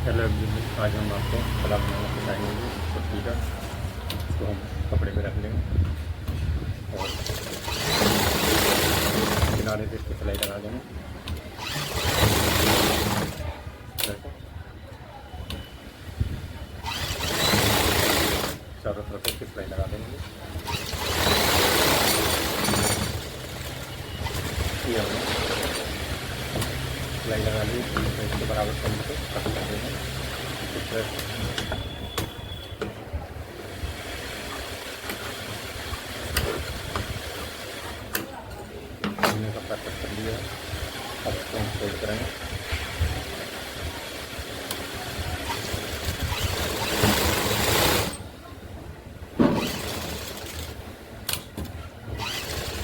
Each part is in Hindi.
हेलो एवरीवन, आज हम आपको कला बनाना सिखाएंगे। पत्ती का इसको हम कपड़े पे रख लेंगे और किनारे पे इसको सिलाई लगा देंगे। चारों तरफ इसकी सिलाई लगा देंगे। ये हमने सिलाई लगा ली, तो इसके बराबर से कट कर देंगे। इस तरह हमने कपड़ा कट कर लिया है। अब इसको हम फोल्ड करेंगे।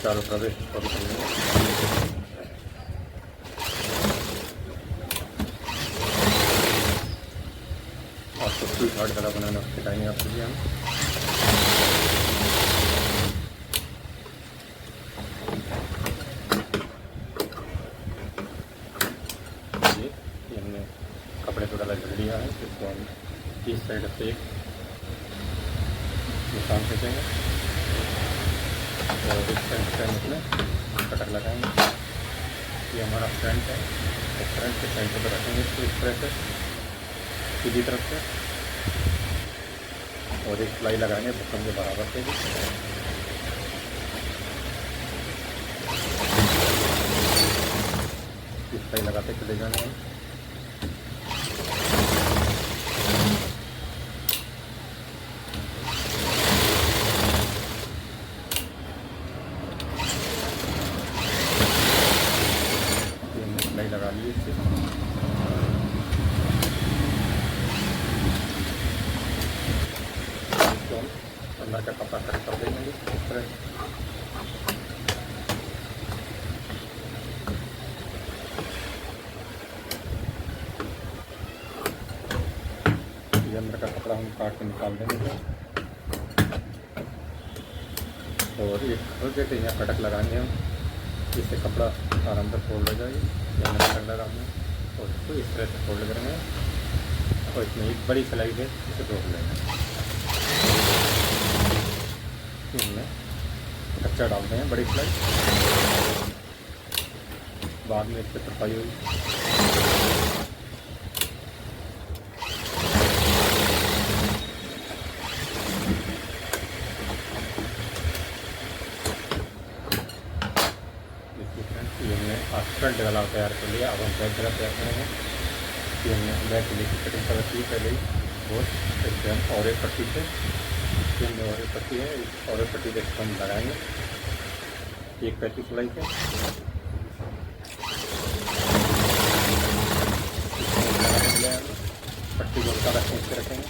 चारों तरफ फोल्ड कर लेंगे। आपको फुल हार्ड गला बनाना सिखाएंगे आपके लिए हम। ये हमने कपड़े पे गला जल लिया है। इसको हम इस साइड से एक निशान खींचेंगे और इस साइड से हम इसमें कटर लगाएंगे। ये हमारा फ्रंट है, तो फ्रंट के सेंटर पर रखेंगे इसको इस तरह से सीधी तरफ से, और एक सिलाई लगाएंगे बटन के बराबर से भी। इस सिलाई लगाते चले जाएंगे हम। सिलाई लगा ली इससे। अंदर का कपड़ा कट कर देंगे इस तरह। ये अंदर का कपड़ा हम काट के निकाल देंगे और एक हल्के से यहाँ कटक लगाएंगे हम, जिससे कपड़ा आराम से फोल्ड हो जाएगी। यहाँ कटक लगाएंगे और इसको इस तरह से फोल्ड करेंगे और इसमें एक बड़ी सिलाई है इसे रोक लेंगे। इसमें कच्चा डालते हैं बड़ी सिलाई, बाद में इससे सफाई हुई। ये हमने फ्रंट गला तैयार कर लिया। अब हम बैक गला तैयार करेंगे। ये हमने बैक गले की कटिंग कर रखी है पहले ही, और इससे हम और एक पट्टी से, हमने और एक पट्टी है, इस और एक पट्टी से इसको हम लगाएंगे एक पैंती सिलाई से। पट्टी को सारा खींच के रखेंगे।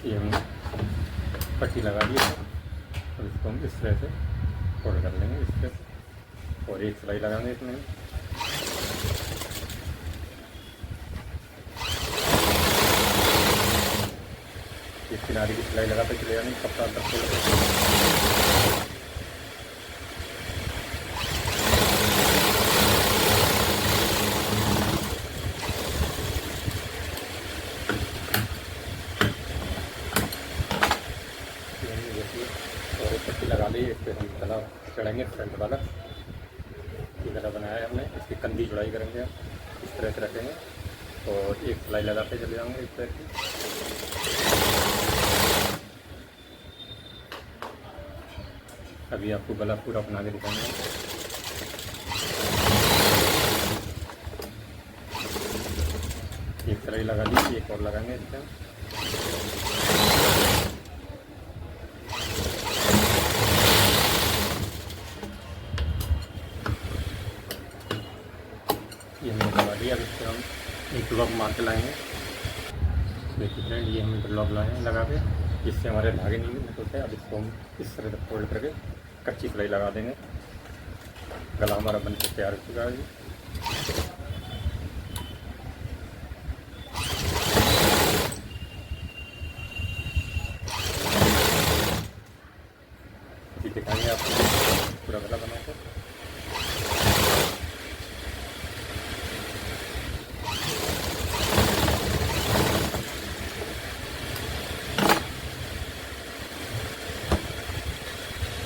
ये हमने पट्टी लगा दी है और इसको हम इस तरह से फोल्ड कर लेंगे इस तरह से, और एक सिलाई लगाएंगे इसमें। इस किनारे की सिलाई लगाते चले जाएंगे कपड़ा अंदर खोल के। और एक पट्टी लगा ली, इस पर हम गला चढ़ेंगे फ्रंट वाला। ये गला बनाया है हमने, इसकी कंधी जुड़ाई करेंगे हम, इस तरह से रखेंगे और एक सिलाई लगाते चले जाएंगे इस तरह की। अभी आपको गला पूरा बना के दिखाएंगे। एक सिलाई लगा ली, एक और लगाएंगे इससे। ये हमने लगा दिया। अब इससे हम इंटरलॉक मार के लाएंगे। देखिए फ्रेंड, ये हम इंटरलॉक लाए हैं लगा के, जिससे हमारे धागे नहीं निकलते। अब इसको हम इस तरह से फोल्ड करके कच्ची सिलाई लगा देंगे। गला हमारा बन के तैयार हो चुका है। अभी दिखाएंगे आपको पूरा गला बना कर।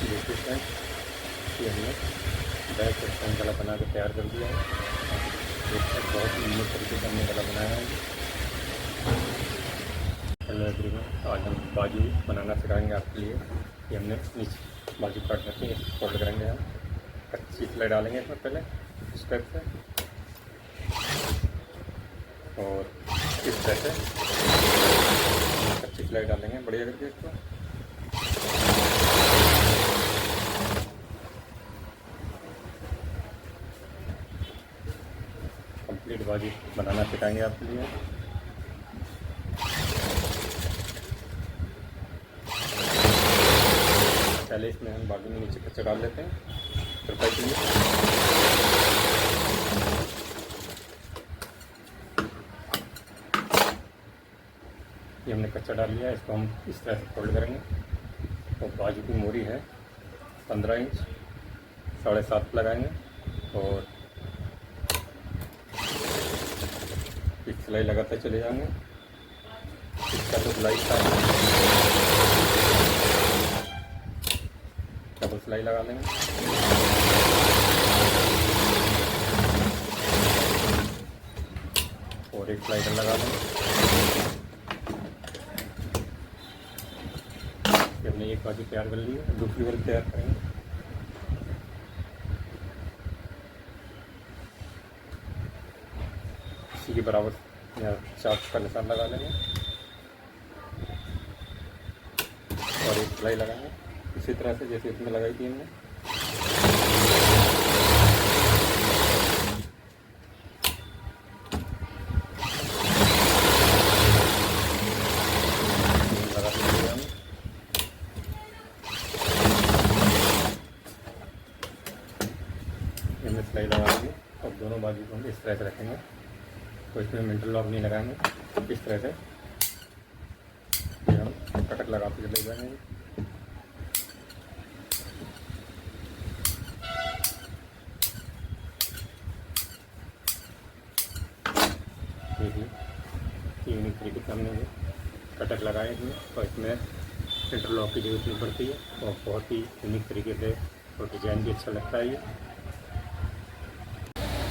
देखिए फ्रेंड्स, ये हमने बैक सेक्शन गला बना के तैयार कर दिया है। बहुत ही यूनिक तरीके से हमने गला बनाया है। हेलो एवरीवन, आज हम बाजू बनाना सिखाएंगे आपके लिए। ये हमने नीचे बाजू काट रखी है, इसको फोल्ड करेंगे हम। कच्ची सिलाई डालेंगे इसमें पहले स्टेप से, और इस तरह से कच्ची सिलाई डालेंगे बढ़िया करके इसको। कंप्लीट बाजू बनाना सिखाएंगे आपके लिए। पहले इसमें हम बाजू में नीचे कच्चा डाल लेते हैं तरपाई के लिए। ये हमने कच्चा डाल लिया है, इसको हम इस तरह से फोल्ड करेंगे। तो बाजू की मोरी है 15 इंच, 7.5 लगाएंगे और एक सिलाई लगाते चले जाएंगे। इसका तो सिलाई का डबल सिलाई लगा लेंगे। और एक सिलाई लगा लेंगे। हमने एक बाजू तैयार कर ली है, दूसरी वाली तैयार करेंगे। इसी के बराबर यहाँ चार्ट का निशान लगा लेंगे और एक सिलाई लगाएंगे इसी तरह से जैसे इसमें लगाई थी हमने। लगा दीजिए हम। इसमें सिलाई लगाएंगे और दोनों बाजू को हम इस तरह से रखेंगे। तो इसमें इंटरलॉक लॉक नहीं लगाएंगे, इस तरह से हम कटक लगाते चले जाएंगे। देखिए यूनिक तरीके से हमने कटक लगाए हैं, और इसमें इंटरलॉक की जरूरत नहीं पड़ती है और बहुत ही यूनिक तरीके से और डिज़ाइन भी अच्छा लगता है ये।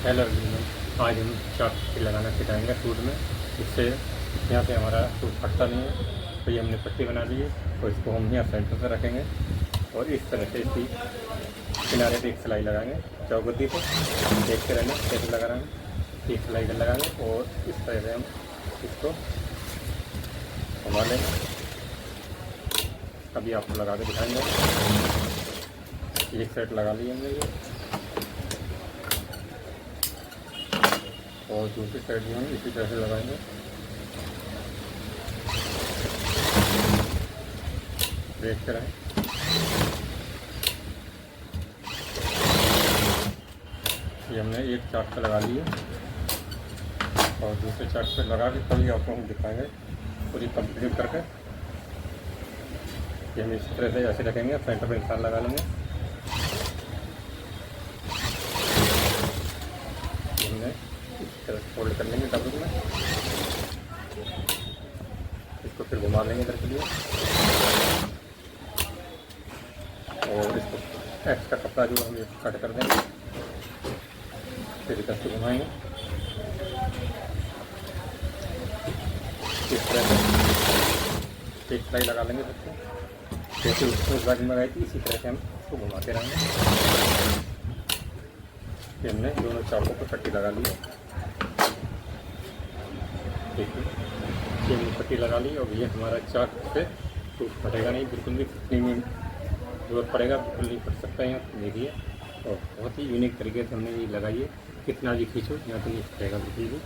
हेलो एवरीवन, आज हम चाक लगाना सिखाएंगे सूट में, इससे यहाँ से हमारा सूट फटता नहीं है। तो ये हमने पट्टी बना ली है, तो इसको हम यहाँ सेंटर पर रखेंगे और इस तरह से इसकी किनारे पे एक सिलाई लगाएंगे चौगद्दी पे। देखते रहना कैसे लगा रहे हैं। एक सिलाई लगाएंगे और इस तरह से हम इसको घुमा लेंगे। अभी आपको लगा के दिखाएंगे। एक साइड लगा लिए हमने ये, और दूसरी साइड भी हम इसी तरह से लगाएंगे। देखते रहें। ये हमने एक चाक पे लगा लिए और दूसरे चाक पे लगा के तभी आपको हम दिखाएंगे पूरी कंप्लीट करके। ये हम इस तरह से ऐसे रखेंगे, सेंटर पे निशान लगा लेंगे। हमने इस तरह से फोल्ड कर लेंगे डबल में, इसको फिर घुमा लेंगे इधर के लिए और इसको एक्स्ट्रा कपड़ा जो हम कट कर देंगे, फिर इधर से घुमाएंगे इस तरह से। एक सिलाई लगा लेंगे सबसे, जैसे उसमें बाजू में लगाई थी इसी तरह से हम इसको घुमाते रहेंगे। फिर हमने दोनों चाकों पर पट्टी लगा ली है। देखिए ये हमने पट्टी लगा ली और ये हमारा चाक से सूट फटेगा नहीं, बिल्कुल भी फटने में जरूरत पड़ेगा, बिल्कुल नहीं फट सकता है यहाँ। देखिए और बहुत ही यूनिक तरीके से हमने ये लगाई है। कितना भी खींचो यहाँ तो नहीं फटेगा बिल्कुल भी।